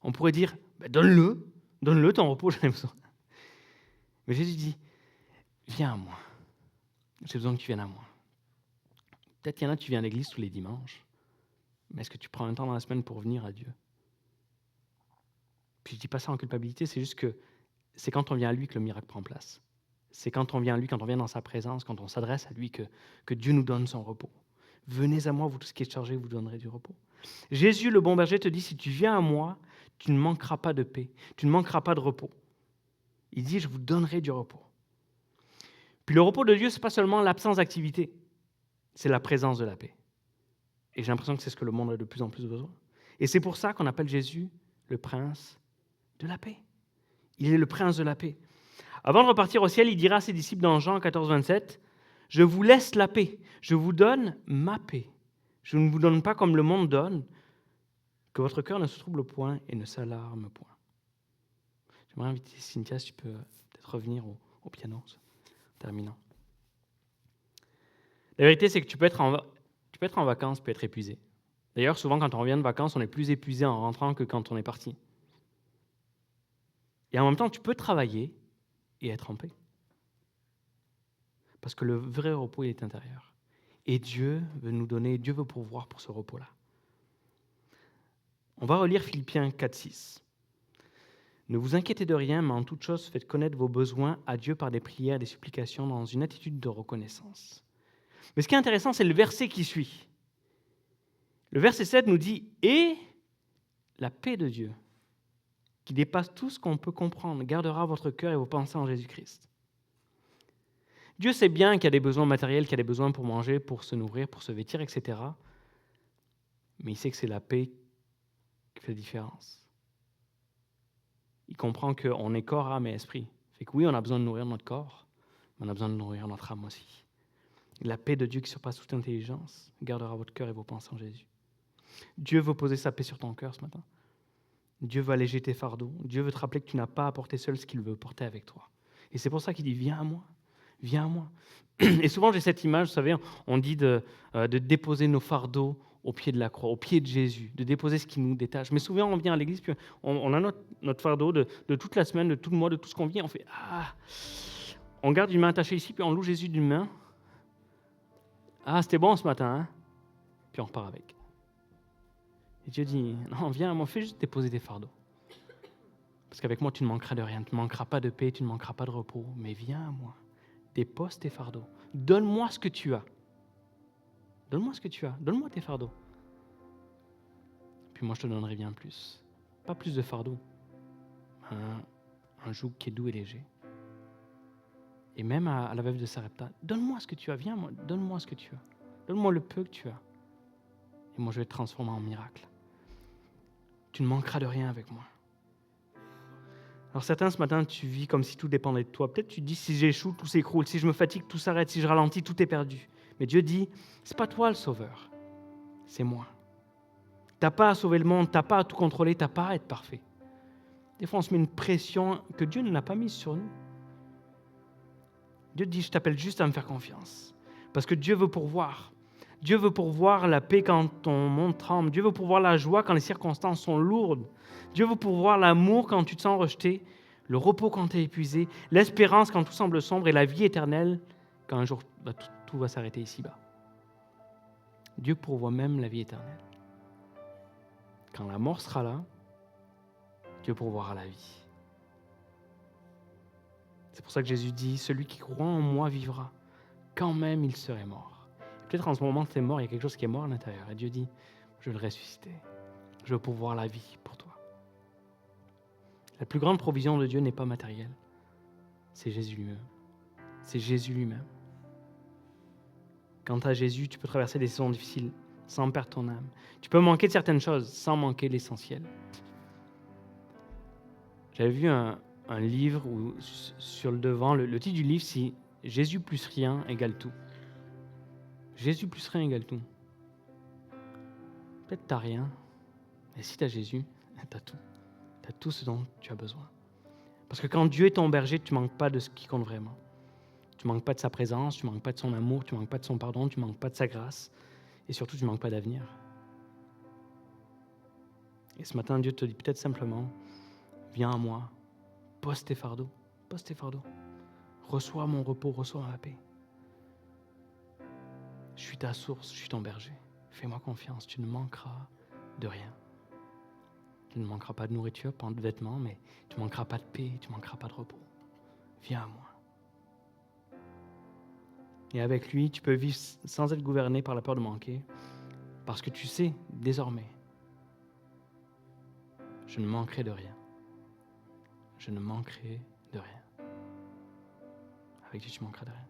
On pourrait dire, donne-le ton repos, j'en ai besoin. Mais Jésus dit, viens à moi. J'ai besoin que tu viennes à moi. Peut-être qu'il y en a, tu viens à l'église tous les dimanches. Mais est-ce que tu prends un temps dans la semaine pour venir à Dieu? Puis je ne dis pas ça en culpabilité, c'est juste que c'est quand on vient à lui que le miracle prend place. C'est quand on vient à lui, quand on vient dans sa présence, quand on s'adresse à lui que Dieu nous donne son repos. Venez à moi, vous tous qui êtes chargés, vous donnerez du repos. Jésus, le bon berger, te dit, si tu viens à moi, tu ne manqueras pas de paix, tu ne manqueras pas de repos. Il dit, je vous donnerai du repos. Puis le repos de Dieu, ce n'est pas seulement l'absence d'activité, c'est la présence de la paix. Et j'ai l'impression que c'est ce que le monde a de plus en plus besoin. Et c'est pour ça qu'on appelle Jésus le prince de la paix. Il est le prince de la paix. Avant de repartir au ciel, il dira à ses disciples dans Jean 14, 27, « Je vous laisse la paix, je vous donne ma paix. Je ne vous donne pas comme le monde donne, que votre cœur ne se trouble point et ne s'alarme point. » J'aimerais inviter Cynthia, si tu peux peut-être revenir au piano, en terminant. La vérité, c'est que tu peux être en vacances, tu peux être épuisé. D'ailleurs, souvent, quand on revient de vacances, on est plus épuisé en rentrant que quand on est parti. Et en même temps, tu peux travailler et être en paix. Parce que le vrai repos, il est intérieur. Et Dieu veut nous donner, Dieu veut pourvoir pour ce repos-là. On va relire Philippiens 4, 6. « Ne vous inquiétez de rien, mais en toute chose, faites connaître vos besoins à Dieu par des prières et des supplications dans une attitude de reconnaissance. » Mais ce qui est intéressant, c'est le verset qui suit. Le verset 7 nous dit « Et la paix de Dieu, qui dépasse tout ce qu'on peut comprendre, gardera votre cœur et vos pensées en Jésus-Christ. » Dieu sait bien qu'il y a des besoins matériels, qu'il y a des besoins pour manger, pour se nourrir, pour se vêtir, etc. Mais il sait que c'est la paix qui fait la différence. Il comprend qu'on est corps, âme et esprit. Fait que oui, on a besoin de nourrir notre corps, mais on a besoin de nourrir notre âme aussi. Et la paix de Dieu qui surpasse toute intelligence gardera votre cœur et vos pensées en Jésus. Dieu veut poser sa paix sur ton cœur ce matin. Dieu veut alléger tes fardeaux. Dieu veut te rappeler que tu n'as pas à porter seul ce qu'il veut porter avec toi. Et c'est pour ça qu'il dit « Viens à moi, viens à moi ». Et souvent, j'ai cette image, vous savez, on dit de déposer nos fardeaux au pied de la croix, au pied de Jésus, de déposer ce qui nous détache. Mais souvent, on vient à l'église, puis on a notre fardeau de toute la semaine, de tout le mois, de tout ce qu'on vient. On fait « Ah !» On garde une main attachée ici, puis on loue Jésus d'une main. « Ah, c'était bon ce matin, hein ?» Puis on repart avec. Et Dieu dit « Non, viens à moi, fais juste déposer tes fardeaux. Parce qu'avec moi, tu ne manqueras de rien, tu ne manqueras pas de paix, tu ne manqueras pas de repos. Mais viens à moi, dépose tes fardeaux. Donne-moi ce que tu as. Donne-moi ce que tu as. Donne-moi tes fardeaux. Puis moi, je te donnerai bien plus. Pas plus de fardeaux. Un joug qui est doux et léger. Et même à la veuve de Sarepta, donne-moi ce que tu as. Viens, moi, donne-moi ce que tu as. Donne-moi le peu que tu as. Et moi, je vais te transformer en miracle. Tu ne manqueras de rien avec moi. Alors certains, ce matin, tu vis comme si tout dépendait de toi. Peut-être tu te dis, si j'échoue, tout s'écroule. Si je me fatigue, tout s'arrête. Si je ralentis, tout est perdu. Mais Dieu dit, c'est pas toi le sauveur. C'est moi. Tu n'as pas à sauver le monde, tu n'as pas à tout contrôler, tu n'as pas à être parfait. Des fois, on se met une pression que Dieu ne n'a pas mise sur nous. Dieu dit, je t'appelle juste à me faire confiance. Parce que Dieu veut pourvoir. Dieu veut pourvoir la paix quand ton monde tremble. Dieu veut pourvoir la joie quand les circonstances sont lourdes. Dieu veut pourvoir l'amour quand tu te sens rejeté, le repos quand tu es épuisé, l'espérance quand tout semble sombre et la vie éternelle quand un jour tout va s'arrêter ici-bas. Dieu pourvoit même la vie éternelle. Quand la mort sera là, Dieu pourvoira la vie. C'est pour ça que Jésus dit, celui qui croit en moi vivra, quand même il serait mort. Peut-être en ce moment tu es mort, il y a quelque chose qui est mort à l'intérieur. Et Dieu dit, je vais le ressusciter. Je vais pourvoir la vie pour toi. La plus grande provision de Dieu n'est pas matérielle. C'est Jésus lui-même. C'est Jésus lui-même. Quant à Jésus, tu peux traverser des saisons difficiles sans perdre ton âme. Tu peux manquer de certaines choses sans manquer l'essentiel. J'avais vu un livre où, sur le devant, le titre du livre, c'est « Jésus plus rien égale tout ». Jésus plus rien égale tout. Peut-être tu n'as rien, mais si tu as Jésus, tu as tout. Tu as tout ce dont tu as besoin. Parce que quand Dieu est ton berger, tu ne manques pas de ce qui compte vraiment. Tu ne manques pas de sa présence, tu ne manques pas de son amour, tu ne manques pas de son pardon, tu ne manques pas de sa grâce. Et surtout, tu ne manques pas d'avenir. Et ce matin, Dieu te dit peut-être simplement, viens à moi, pose tes fardeaux, reçois mon repos, reçois ma paix. Je suis ta source, je suis ton berger. Fais-moi confiance, tu ne manqueras de rien. Tu ne manqueras pas de nourriture, pas de vêtements, mais tu ne manqueras pas de paix, tu ne manqueras pas de repos. Viens à moi. Et avec lui, tu peux vivre sans être gouverné par la peur de manquer, parce que tu sais désormais, je ne manquerai de rien. Je ne manquerai de rien. Avec Dieu, tu manqueras de rien.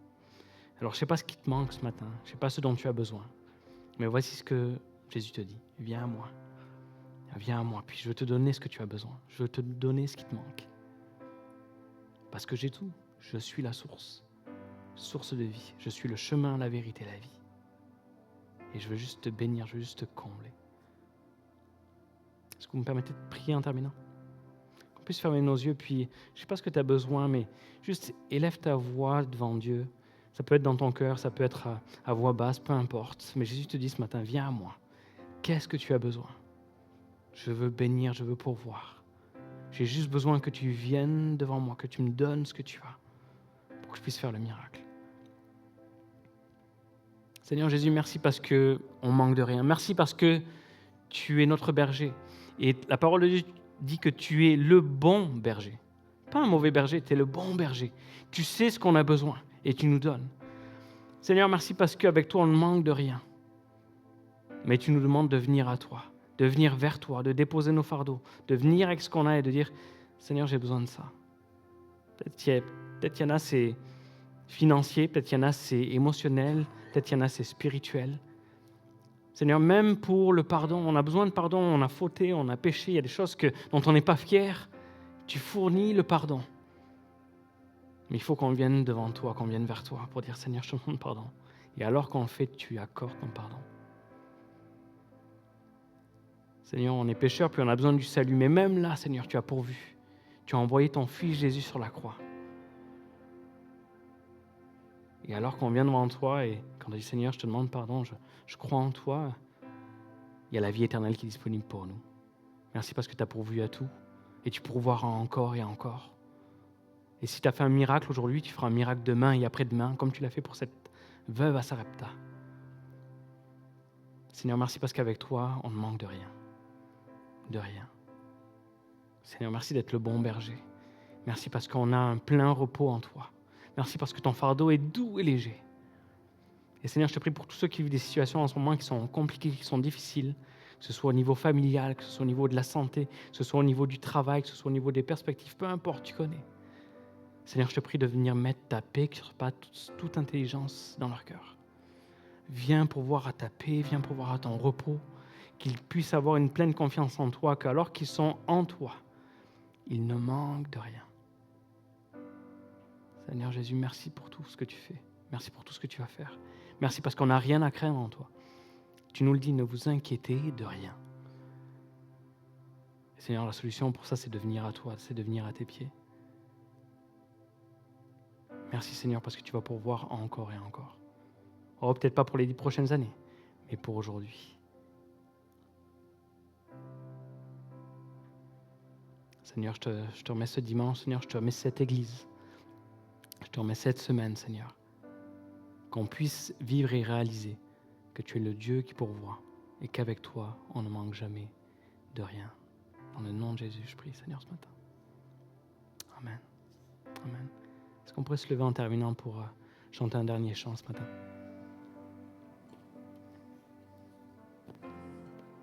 Alors, je ne sais pas ce qui te manque ce matin, je ne sais pas ce dont tu as besoin, mais voici ce que Jésus te dit. Viens à moi. Viens à moi, puis je veux te donner ce que tu as besoin. Je veux te donner ce qui te manque. Parce que j'ai tout. Je suis la source de vie. Je suis le chemin, la vérité, la vie. Et je veux juste te bénir, je veux juste te combler. Est-ce que vous me permettez de prier en terminant? Qu'on puisse fermer nos yeux, puis je ne sais pas ce que tu as besoin, mais juste élève ta voix devant Dieu. Ça peut être dans ton cœur, ça peut être à voix basse, peu importe. Mais Jésus te dit ce matin, viens à moi. Qu'est-ce que tu as besoin? Je veux bénir, je veux pourvoir. J'ai juste besoin que tu viennes devant moi, que tu me donnes ce que tu as, pour que je puisse faire le miracle. Seigneur Jésus, merci parce qu'on manque de rien. Merci parce que tu es notre berger. Et la parole de Dieu dit que tu es le bon berger. Pas un mauvais berger, tu es le bon berger. Tu sais ce qu'on a besoin et tu nous donnes. Seigneur, merci parce qu'avec toi, on ne manque de rien. Mais tu nous demandes de venir à toi, de venir vers toi, de déposer nos fardeaux, de venir avec ce qu'on a et de dire, Seigneur, j'ai besoin de ça. Peut-être qu'il y en a, c'est financier, peut-être qu'il y en a, c'est émotionnel, peut-être qu'il y en a, c'est spirituel. Seigneur, même pour le pardon, on a besoin de pardon, on a fauté, on a péché, il y a des choses dont on n'est pas fier. Tu fournis le pardon. Mais il faut qu'on vienne devant toi, qu'on vienne vers toi pour dire, Seigneur, je te demande pardon. Et alors qu'on le fait, tu accordes ton pardon. Seigneur, on est pécheurs, puis on a besoin du salut. Mais même là, Seigneur, tu as pourvu. Tu as envoyé ton Fils Jésus sur la croix. Et alors qu'on vient devant toi et qu'on dit, Seigneur, je te demande pardon, je crois en toi, il y a la vie éternelle qui est disponible pour nous. Merci parce que tu as pourvu à tout et tu pourvoiras encore et encore. Et si tu as fait un miracle aujourd'hui, tu feras un miracle demain et après-demain, comme tu l'as fait pour cette veuve à Sarepta. Seigneur, merci parce qu'avec toi, on ne manque de rien. De rien. Seigneur, merci d'être le bon berger. Merci parce qu'on a un plein repos en toi. Merci parce que ton fardeau est doux et léger. Et Seigneur, je te prie pour tous ceux qui vivent des situations en ce moment qui sont compliquées, qui sont difficiles, que ce soit au niveau familial, que ce soit au niveau de la santé, que ce soit au niveau du travail, que ce soit au niveau des perspectives, peu importe, tu connais. Seigneur, je te prie de venir mettre ta paix qui ne surpasse toute intelligence dans leur cœur. Viens pourvoir à ta paix, viens pourvoir à ton repos, qu'ils puissent avoir une pleine confiance en toi, qu'alors qu'ils sont en toi, ils ne manquent de rien. Seigneur Jésus, merci pour tout ce que tu fais. Merci pour tout ce que tu vas faire. Merci parce qu'on n'a rien à craindre en toi. Tu nous le dis, ne vous inquiétez de rien. Seigneur, la solution pour ça, c'est de venir à toi, c'est de venir à tes pieds. Merci Seigneur parce que tu vas pourvoir encore et encore. Oh, peut-être pas pour les 10 prochaines années, mais pour aujourd'hui. Seigneur, je te remets ce dimanche, Seigneur, je te remets cette église. Je te remets cette semaine, Seigneur. Qu'on puisse vivre et réaliser que tu es le Dieu qui pourvoit et qu'avec toi, on ne manque jamais de rien. Dans le nom de Jésus, je prie, Seigneur, ce matin. Amen. Amen. Est-ce qu'on pourrait se lever en terminant pour chanter un dernier chant ce matin?